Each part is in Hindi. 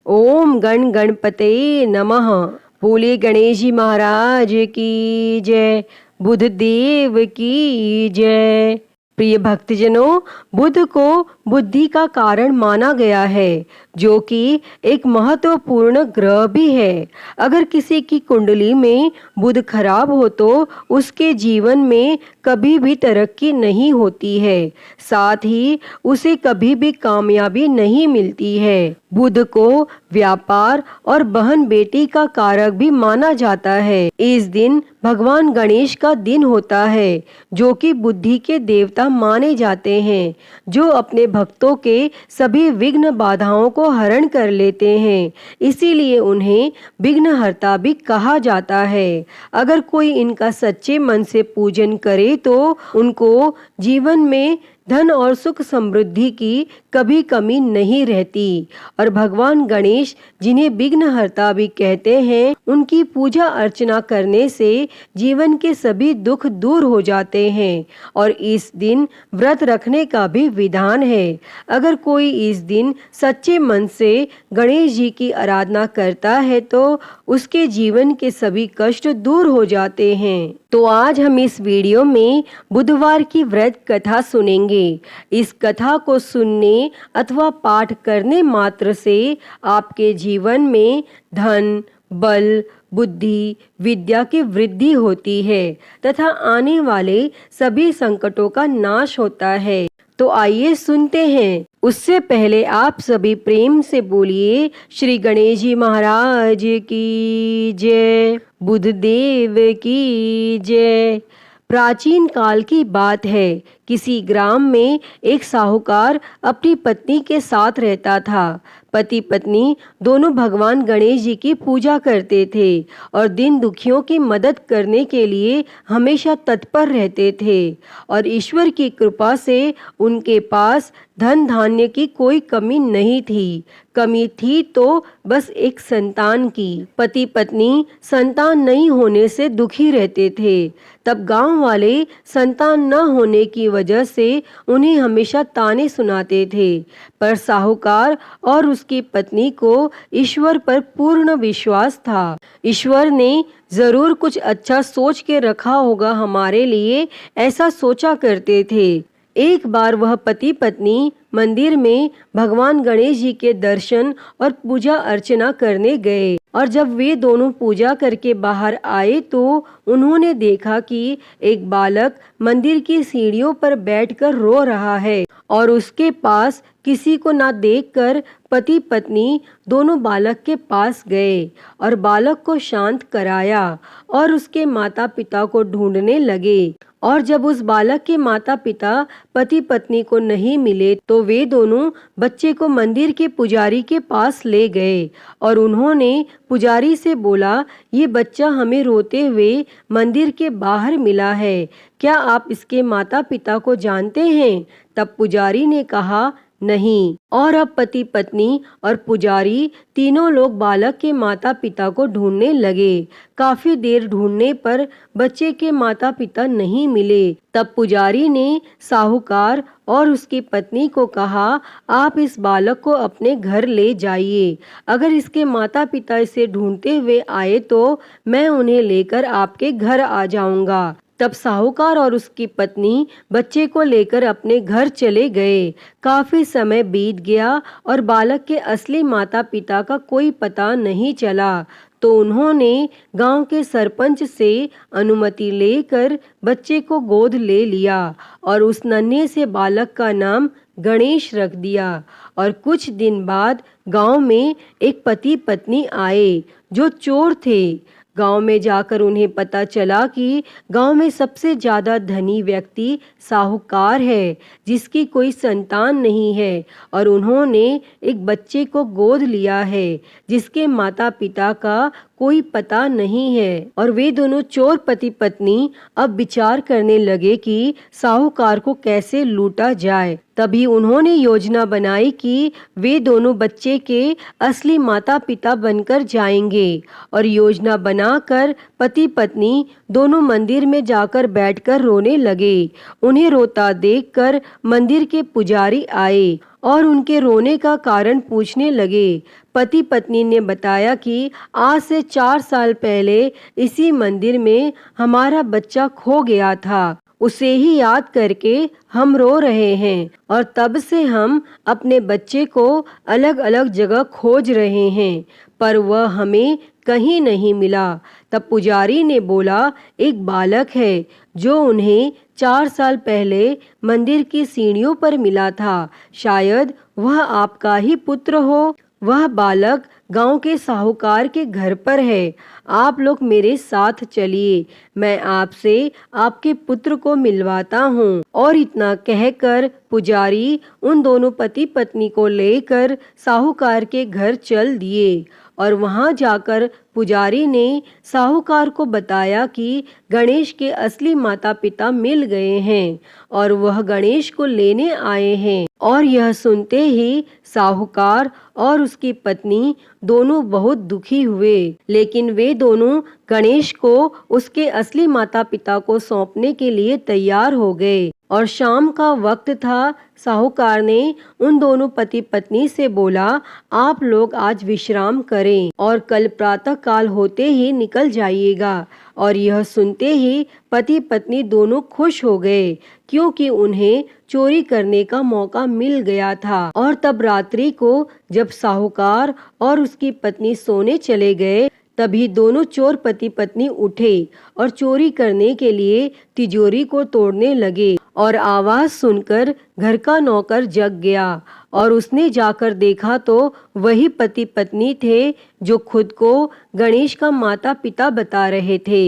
ओम गण गणपते नमः। बोले गणेश जी महाराज की जय, बुध देव की जय। प्रिय भक्तजनों, बुध को बुद्धि का कारण माना गया है, जो कि एक महत्वपूर्ण ग्रह भी है। अगर किसी की कुंडली में बुध खराब हो तो उसके जीवन में कभी भी तरक्की नहीं होती है, साथ ही उसे कभी भी कामयाबी नहीं मिलती है। बुध को व्यापार और बहन बेटी का कारक भी माना जाता है। इस दिन भगवान गणेश का दिन होता है, जो कि बुद्धि के देवता माने जाते हैं, जो अपने भक्तों के सभी विघ्न बाधाओं को हरण कर लेते हैं। इसीलिए उन्हें विघ्नहर्ता भी कहा जाता है। अगर कोई इनका सच्चे मन से पूजन करे तो उनको जीवन में धन और सुख समृद्धि की कभी कमी नहीं रहती। और भगवान गणेश, जिन्हें विघ्नहर्ता भी कहते हैं, उनकी पूजा अर्चना करने से जीवन के सभी दुख दूर हो जाते हैं। और इस दिन व्रत रखने का भी विधान है। अगर कोई इस दिन सच्चे मन से गणेश जी की आराधना करता है तो उसके जीवन के सभी कष्ट दूर हो जाते हैं। तो आज हम इस वीडियो में बुधवार की व्रत कथा सुनेंगे। इस कथा को सुनने अथवा पाठ करने मात्र से आपके जीवन में धन, बल, बुद्धि, विद्या की वृद्धि होती है तथा आने वाले सभी संकटों का नाश होता है। तो आइए सुनते हैं। उससे पहले आप सभी प्रेम से बोलिए श्री गणेश जी महाराज की जय, बुध देव की जय। प्राचीन काल की बात है। किसी ग्राम में एक साहूकार अपनी पत्नी के साथ रहता था। पति पत्नी दोनों भगवान गणेश जी की पूजा करते थे और दिन दुखियों की मदद करने के लिए हमेशा तत्पर रहते थे। और ईश्वर की कृपा से उनके पास धन धान्य की कोई कमी नहीं थी। कमी थी तो बस एक संतान की। पति पत्नी संतान नहीं होने से दुखी रहते थे। तब गांव वाले संतान न होने की वजह से उन्हें हमेशा ताने सुनाते थे। पर साहूकार और उसकी पत्नी को ईश्वर पर पूर्ण विश्वास था। ईश्वर ने जरूर कुछ अच्छा सोच के रखा होगा हमारे लिए, ऐसा सोचा करते थे। एक बार वह पति पत्नी मंदिर में भगवान गणेश जी के दर्शन और पूजा अर्चना करने गए। और जब वे दोनों पूजा करके बाहर आए तो उन्होंने देखा कि एक बालक मंदिर की सीढ़ियों पर बैठकर रो रहा है। और उसके पास किसी को ना देखकर पति पत्नी दोनों बालक के पास गए और बालक को शांत कराया और उसके माता पिता को ढूंढने लगे। और जब उस बालक के माता पिता पति पत्नी को नहीं मिले तो वे दोनों बच्चे को मंदिर के पुजारी के पास ले गए और उन्होंने पुजारी से बोला, ये बच्चा हमें रोते हुए मंदिर के बाहर मिला है, क्या आप इसके माता पिता को जानते हैं? तब पुजारी ने कहा, नहीं। और अब पति पत्नी और पुजारी तीनों लोग बालक के माता पिता को ढूंढने लगे। काफी देर ढूंढने पर बच्चे के माता पिता नहीं मिले। तब पुजारी ने साहूकार और उसकी पत्नी को कहा, आप इस बालक को अपने घर ले जाइए। अगर इसके माता पिता इसे ढूंढते हुए आए तो मैं उन्हें लेकर आपके घर आ जाऊंगा। तब साहूकार और उसकी पत्नी बच्चे को लेकर अपने घर चले गए। काफी समय बीत गया और बालक के असली माता पिता का कोई पता नहीं चला। तो उन्होंने गांव के सरपंच से अनुमति लेकर बच्चे को गोद ले लिया और उस नन्हे से बालक का नाम गणेश रख दिया। और कुछ दिन बाद गांव में एक पति पत्नी आए जो चोर थे। गांव में जाकर उन्हें पता चला कि गांव में सबसे ज्यादा धनी व्यक्ति साहूकार है, जिसकी कोई संतान नहीं है। और उन्होंने एक बच्चे को गोद लिया है जिसके माता पिता का कोई पता नहीं है। और वे दोनों चोर पति पत्नी अब विचार करने लगे कि साहूकार को कैसे लूटा जाए। तभी उन्होंने योजना बनाई कि वे दोनों बच्चे के असली माता पिता बनकर जाएंगे और योजना बनाकर पति पत्नी दोनों मंदिर में जाकर बैठकर रोने लगे। उन्हें रोता देखकर मंदिर के पुजारी आए और उनके रोने का कारण पूछने लगे। पति पत्नी ने बताया कि आज से 4 साल पहले इसी मंदिर में हमारा बच्चा खो गया था। उसे ही याद करके हम रो रहे हैं और तब से हम अपने बच्चे को अलग अलग जगह खोज रहे हैं, पर वह हमें कहीं नहीं मिला। तब पुजारी ने बोला, एक बालक है जो उन्हें 4 साल पहले मंदिर की सीढ़ियों पर मिला था। शायद वह आपका ही पुत्र हो। वह बालक गांव के साहूकार के घर पर है। आप लोग मेरे साथ चलिए, मैं आपसे आपके पुत्र को मिलवाता हूँ। और इतना कहकर पुजारी उन दोनों पति पत्नी को लेकर साहूकार के घर चल दिए और वहां जाकर पुजारी ने साहूकार को बताया कि गणेश के असली माता पिता मिल गए हैं और वह गणेश को लेने आए हैं। और यह सुनते ही साहूकार और उसकी पत्नी दोनों बहुत दुखी हुए, लेकिन वे दोनों गणेश को उसके असली माता पिता को सौंपने के लिए तैयार हो गए। और शाम का वक्त था। साहूकार ने उन दोनों पति पत्नी से बोला, आप लोग आज विश्राम करें और कल प्रातः काल होते ही निकल जाइएगा। और यह सुनते ही पति पत्नी दोनों खुश हो गए, क्योंकि उन्हें चोरी करने का मौका मिल गया था। और तब रात्रि को जब साहूकार और उसकी पत्नी सोने चले गए, तभी दोनों चोर पति पत्नी उठे और चोरी करने के लिए तिजोरी को तोड़ने लगे। और आवाज सुनकर घर का नौकर जग गया और उसने जाकर देखा तो वही पति पत्नी थे जो खुद को गणेश का माता पिता बता रहे थे।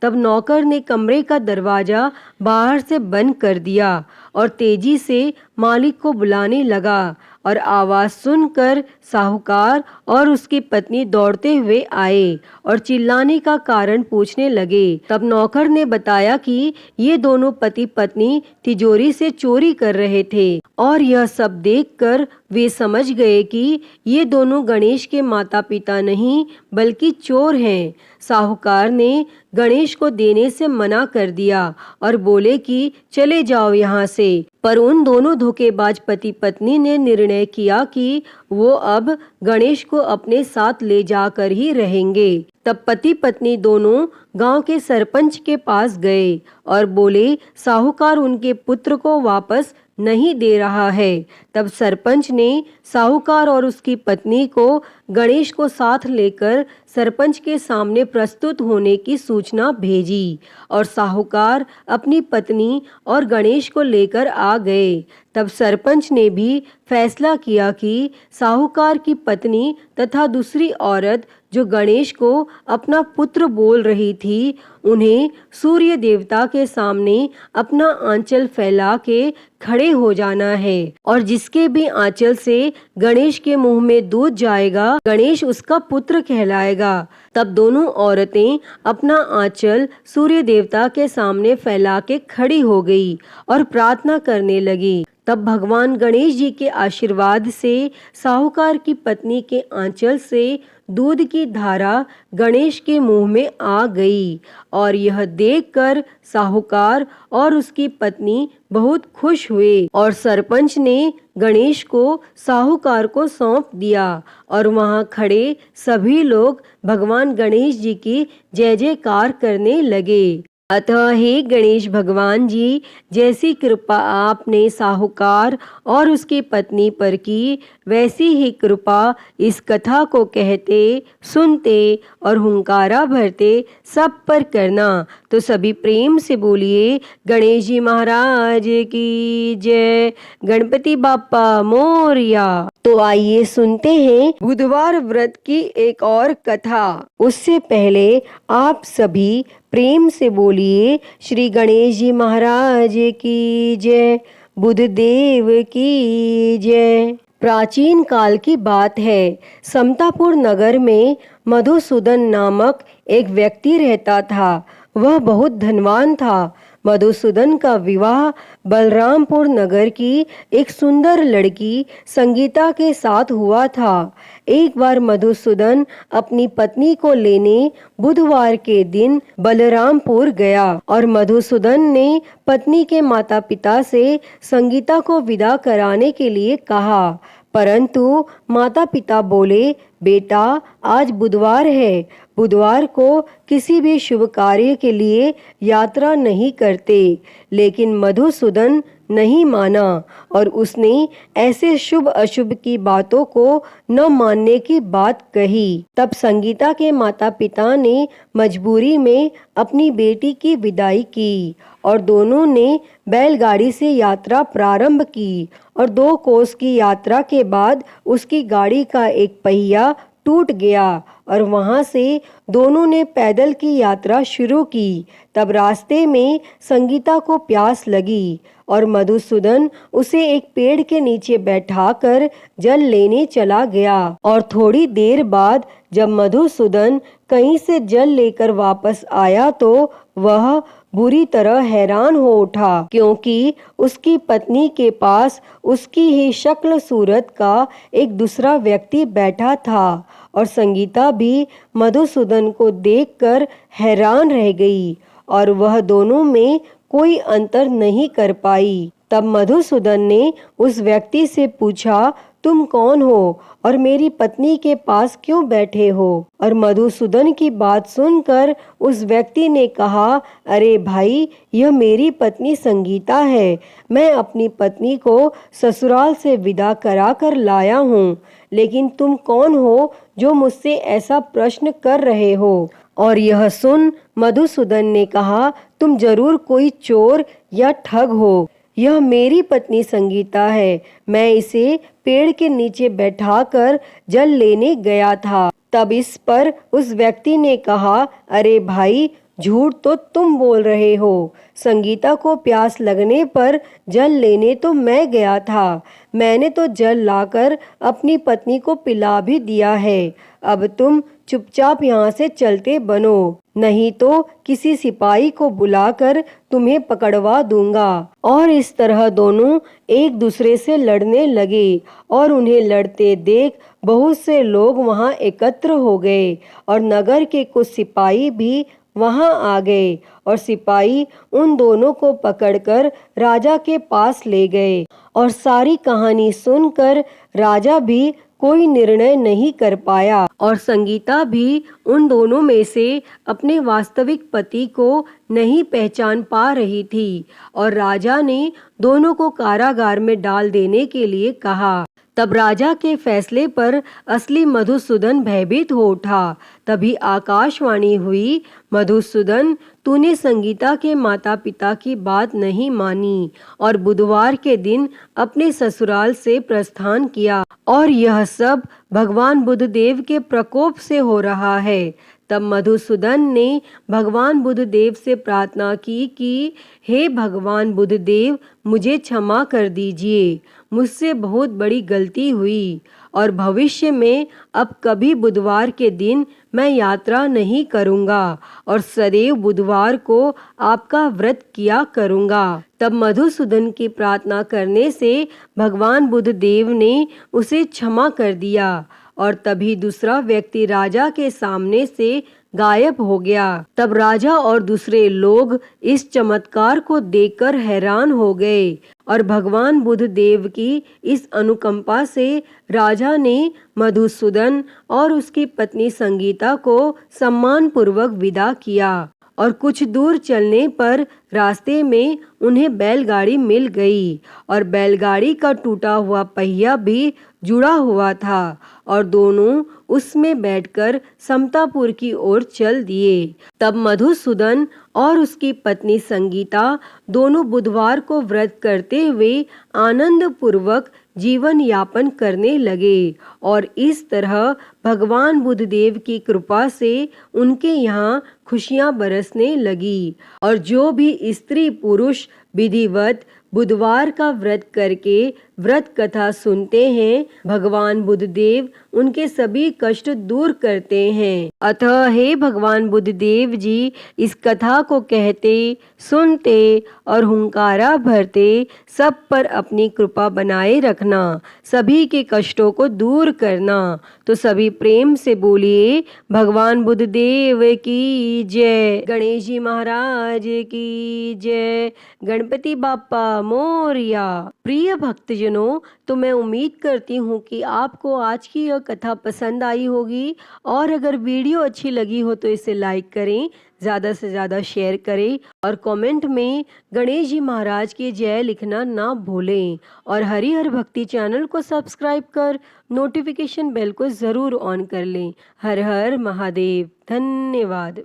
तब नौकर ने कमरे का दरवाजा बाहर से बंद कर दिया और तेजी से मालिक को बुलाने लगा। और आवाज सुनकर साहूकार और उसकी पत्नी दौड़ते हुए आए और चिल्लाने का कारण पूछने लगे। तब नौकर ने बताया कि ये दोनों पति पत्नी तिजोरी से चोरी कर रहे थे। और यह सब देखकर वे समझ गए कि ये दोनों गणेश के माता पिता नहीं बल्कि चोर हैं। साहूकार ने गणेश को देने से मना कर दिया और बोले कि चले जाओ यहाँ से। पर उन दोनों धोखेबाज पति पत्नी ने निर्णय किया कि वो अब गणेश को अपने साथ ले जाकर ही रहेंगे। तब पति पत्नी दोनों गांव के सरपंच के पास गए और बोले, साहूकार उनके पुत्र को वापस नहीं दे रहा है। तब सरपंच ने साहूकार और उसकी पत्नी को गणेश को साथ लेकर सरपंच के सामने प्रस्तुत होने की सूचना भेजी और साहूकार अपनी पत्नी और गणेश को लेकर आ गए। तब सरपंच ने भी फैसला किया कि साहूकार की पत्नी तथा दूसरी औरत जो गणेश को अपना पुत्र बोल रही थी, उन्हें सूर्य देवता के सामने अपना आंचल फैला के खड़े हो जाना है और जिसके भी आंचल से गणेश के मुंह में दूध जाएगा, गणेश उसका पुत्र कहलाएगा। तब दोनों औरतें अपना आंचल सूर्य देवता के सामने फैला के खड़ी हो गई और प्रार्थना करने लगी। तब भगवान गणेश जी के आशीर्वाद से साहूकार की पत्नी के आंचल से दूध की धारा गणेश के मुंह में आ गई। और यह देखकर साहूकार और उसकी पत्नी बहुत खुश हुए और सरपंच ने गणेश को साहूकार को सौंप दिया और वहां खड़े सभी लोग भगवान गणेश जी की जय जयकार करने लगे। अतः हे गणेश भगवान जी, जैसी कृपा आपने साहूकार और उसकी पत्नी पर की, वैसी ही कृपा इस कथा को कहते, सुनते और हुंकारा भरते सब पर करना। तो सभी प्रेम से बोलिए गणेश जी महाराज की जय, गणपति बाप्पा मोरया। तो आइए सुनते हैं बुधवार व्रत की एक और कथा। उससे पहले आप सभी प्रेम से बोलिए श्री गणेश जी महाराज की जय, बुधदेव की जय। प्राचीन काल की बात है। समतापुर नगर में मधुसूदन नामक एक व्यक्ति रहता था। वह बहुत धनवान था। मधुसूदन का विवाह बलरामपुर नगर की एक सुंदर लड़की संगीता के साथ हुआ था। एक बार मधुसूदन अपनी पत्नी को लेने बुधवार के दिन बलरामपुर गया और मधुसूदन ने पत्नी के माता पिता से संगीता को विदा कराने के लिए कहा, परंतु माता पिता बोले, बेटा आज बुधवार है, बुधवार को किसी भी शुभ कार्य के लिए यात्रा नहीं करते। लेकिन मधुसूदन नहीं माना और उसने ऐसे शुभ अशुभ की बातों को न मानने की बात कही। तब संगीता के माता पिता ने मजबूरी में अपनी बेटी की विदाई की और दोनों ने बैलगाड़ी से यात्रा प्रारंभ की और 2 कोस की यात्रा के बाद उसकी गाड़ी का एक पहिया टूट गया और वहां से दोनों ने पैदल की यात्रा शुरू की। तब रास्ते में संगीता को प्यास लगी और मधुसूदन उसे एक पेड़ के नीचे बैठाकर जल लेने चला गया और थोड़ी देर बाद जब मधुसूदन कहीं से जल लेकर वापस आया तो वह बुरी तरह हैरान हो उठा, क्योंकि उसकी पत्नी के पास उसकी ही शक्ल सूरत का एक दूसरा व्यक्ति बैठा था और संगीता भी मधुसूदन को देखकर हैरान रह गई और वह दोनों में कोई अंतर नहीं कर पाई। तब मधुसूदन ने उस व्यक्ति से पूछा, तुम कौन हो और मेरी पत्नी के पास क्यों बैठे हो? और मधुसूदन की बात सुनकर उस व्यक्ति ने कहा, अरे भाई, यह मेरी पत्नी संगीता है। मैं अपनी पत्नी को ससुराल से विदा करा कर लाया हूँ, लेकिन तुम कौन हो जो मुझसे ऐसा प्रश्न कर रहे हो? और यह सुन मधुसूदन ने कहा, तुम जरूर कोई चोर या ठग हो। यह मेरी पत्नी संगीता है, मैं इसे पेड़ के नीचे बैठाकर जल लेने गया था। तब इस पर उस व्यक्ति ने कहा, अरे भाई, झूठ तो तुम बोल रहे हो। संगीता को प्यास लगने पर जल लेने तो मैं गया था। मैंने तो जल लाकर अपनी पत्नी को पिला भी दिया है। अब तुम चुपचाप यहाँ से चलते बनो, नहीं तो किसी सिपाही को बुलाकर तुम्हें पकड़वा दूंगा। और इस तरह दोनों एक दूसरे से लड़ने लगे और उन्हें लड़ते देख बहुत से लोग वहां एकत्र हो गए और नगर के कुछ सिपाही भी वहां आ गए और सिपाही उन दोनों को पकड़कर राजा के पास ले गए। और सारी कहानी सुनकर राजा भी कोई निर्णय नहीं कर पाया और संगीता भी उन दोनों में से अपने वास्तविक पति को नहीं पहचान पा रही थी और राजा ने दोनों को कारागार में डाल देने के लिए कहा। तब राजा के फैसले पर असली मधुसूदन भयभीत हो उठा। तभी आकाशवाणी हुई, मधुसूदन, तूने संगीता के माता पिता की बात नहीं मानी और बुधवार के दिन अपने ससुराल से प्रस्थान किया और यह सब भगवान बुद्धदेव के प्रकोप से हो रहा है। तब मधुसूदन ने भगवान बुद्धदेव से प्रार्थना की कि हे भगवान बुद्धदेव, मुझे क्षमा कर दीजिए, मुझसे बहुत बड़ी गलती हुई और भविष्य में अब कभी बुधवार के दिन मैं यात्रा नहीं करूंगा और सदैव बुधवार को आपका व्रत किया करूंगा। तब मधुसूदन की प्रार्थना करने से भगवान बुद्धदेव ने उसे क्षमा कर दिया और तभी दूसरा व्यक्ति राजा के सामने से गायब हो गया। तब राजा और दूसरे लोग इस चमत्कार को देखकर हैरान हो गए और भगवान बुद्धदेव की इस अनुकंपा से राजा ने मधुसूदन और उसकी पत्नी संगीता को सम्मान पूर्वक विदा किया और कुछ दूर चलने पर रास्ते में उन्हें बैलगाड़ी मिल गई और बैलगाड़ी का टूटा हुआ पहिया भी जुड़ा हुआ था और दोनों उसमें बैठकर समतापुर की ओर चल दिए। तब मधुसूदन और उसकी पत्नी संगीता दोनों बुधवार को व्रत करते हुए आनंद पूर्वक जीवन यापन करने लगे और इस तरह भगवान बुद्धदेव की कृपा से उनके यहाँ खुशियां बरसने लगी। और जो भी स्त्री पुरुष विधिवत बुधवार का व्रत करके व्रत कथा सुनते हैं, भगवान बुद्धदेव उनके सभी कष्ट दूर करते हैं। अतः हे भगवान बुद्धदेव जी, इस कथा को कहते, सुनते और हुंकारा भरते सब पर अपनी कृपा बनाए रखना, सभी के कष्टों को दूर करना। तो सभी प्रेम से बोलिए भगवान बुद्धदेव की जय, गणेश जी महाराज की जय, गणपति बाप्पा मोरया। प्रिय भक्तजनों, तो मैं उम्मीद करती हूँ कि आपको आज की यह कथा पसंद आई होगी, और अगर वीडियो अच्छी लगी हो तो इसे लाइक करें, ज़्यादा से ज़्यादा शेयर करें और कमेंट में गणेश जी महाराज की जय लिखना ना भूलें। और हरिहर भक्ति चैनल को सब्सक्राइब कर नोटिफिकेशन बेल को ज़रूर ऑन कर लें। हर हर महादेव। धन्यवाद।